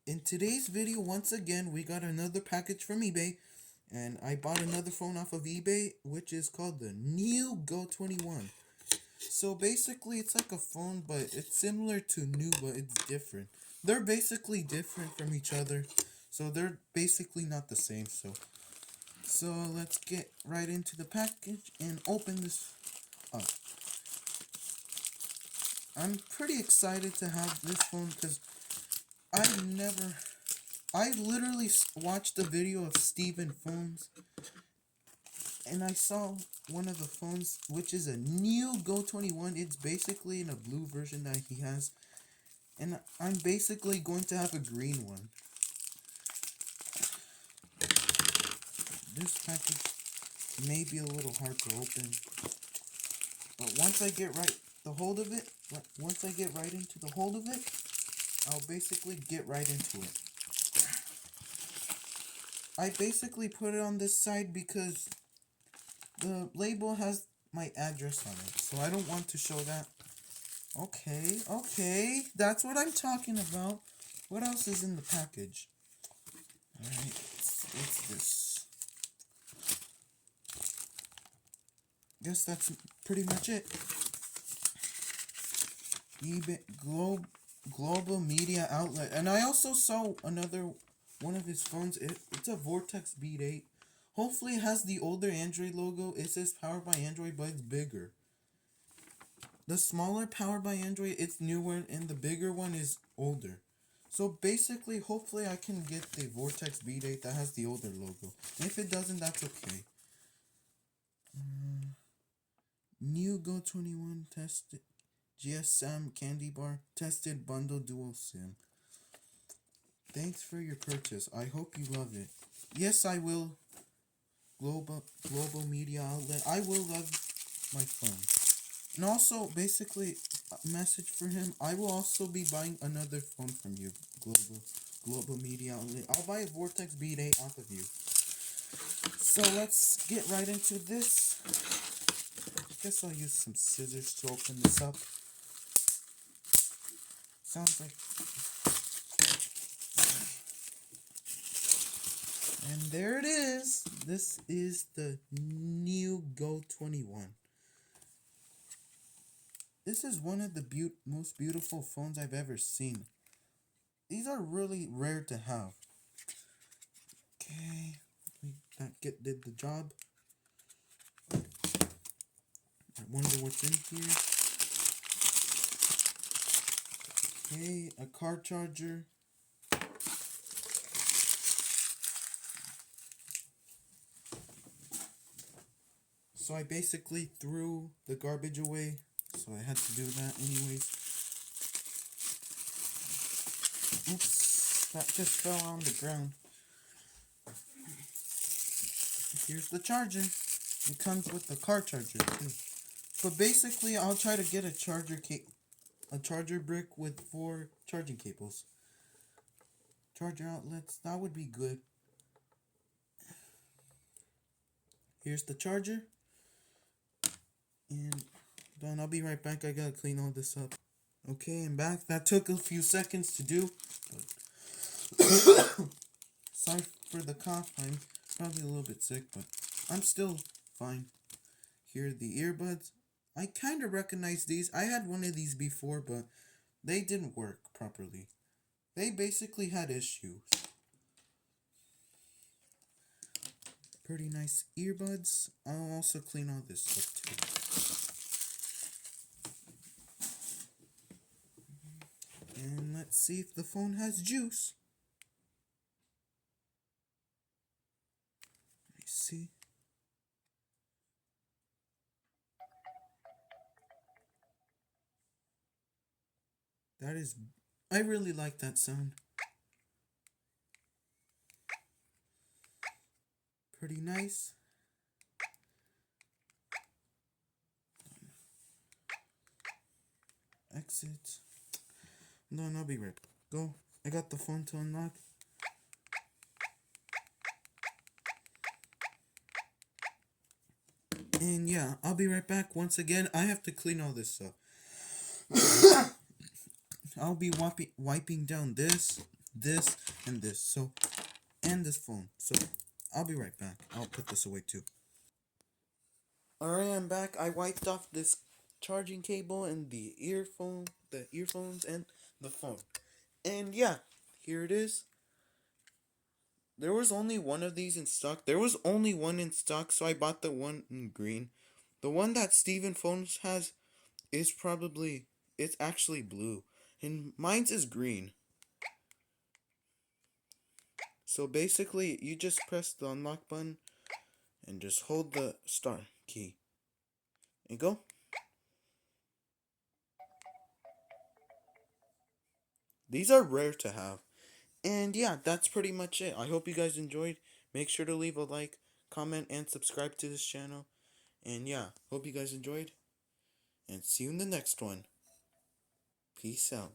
In today's video, once again, we got another package from eBay, and I bought another phone off of eBay, which is called the NiU GO 21. So basically, it's like a phone, but it's similar to NiU, but it's different. They're basically different from each other, so they're basically not the same. So let's get right into the package and open this up. I'm pretty excited to have this phone because I literally watched a video of Steven phones, and I saw one of the phones, which is a NiU GO 21. It's basically in a blue version that he has, and I'm basically going to have a green one. This package may be a little hard to open, but once I get right into the hold of it, I'll basically get right into it. I basically put it on this side because the label has my address on it, so I don't want to show that. Okay, that's what I'm talking about. What else is in the package? Alright, what's this? Guess that's pretty much it. eBay Global Media Outlet. And I also saw another one of his phones. It's a Vortex Beat 8. Hopefully it has the older Android logo. It says powered by Android, but it's bigger. The smaller powered by Android, it's newer, and the bigger one is older. So basically, hopefully I can get the Vortex Beat 8 that has the older logo. If it doesn't, that's okay. NiU GO 21 tested GSM Candy Bar tested bundle dual SIM. Thanks for your purchase. I hope you love it. Yes, I will. Global Media Outlet. I will love my phone. And also, basically, a message for him. I will also be buying another phone from you, Global Media Outlet. I'll buy a Vortex Beat 8 off of you. So let's get right into this. I guess I'll use some scissors to open this up. Sounds like... And there it is. This is the NiU GO 21. This is one of the most beautiful phones I've ever seen. These are really rare to have. Okay, that did the job. I wonder what's in here. Okay, a car charger. So I basically threw the garbage away, so I had to do that anyways. Oops, that just fell on the ground. Here's the charger. It comes with the car charger too. But basically, I'll try to get a charger brick with 4 charging cables. Charger outlets, that would be good. Here's the charger. And then I'll be right back. I gotta clean all this up. Okay, I'm back. That took a few seconds to do. Sorry for the cough. I'm probably a little bit sick, but I'm still fine. Here are the earbuds. I kind of recognize these. I had one of these before, but they didn't work properly. They basically had issues. Pretty nice earbuds. I'll also clean all this up too. And let's see if the phone has juice. Let me see. I really like that sound. Pretty nice. Exit. No, I'll be right back. Go. I got the phone to unlock. And yeah, I'll be right back. Once again, I have to clean all this up. I'll be wiping down this, this, and this. So, and this phone. So, I'll be right back. I'll put this away too. Alright, I'm back. I wiped off this charging cable and the earphones, and the phone. And yeah, here it is. There was only one of these in stock. There was only one in stock, so I bought the one in green. The one that Steven Phones has is it's actually blue. And mine's is green. So basically, you just press the unlock button and just hold the start key. And go. These are rare to have. And yeah, that's pretty much it. I hope you guys enjoyed. Make sure to leave a like, comment, and subscribe to this channel. And yeah, hope you guys enjoyed. And see you in the next one. Peace out.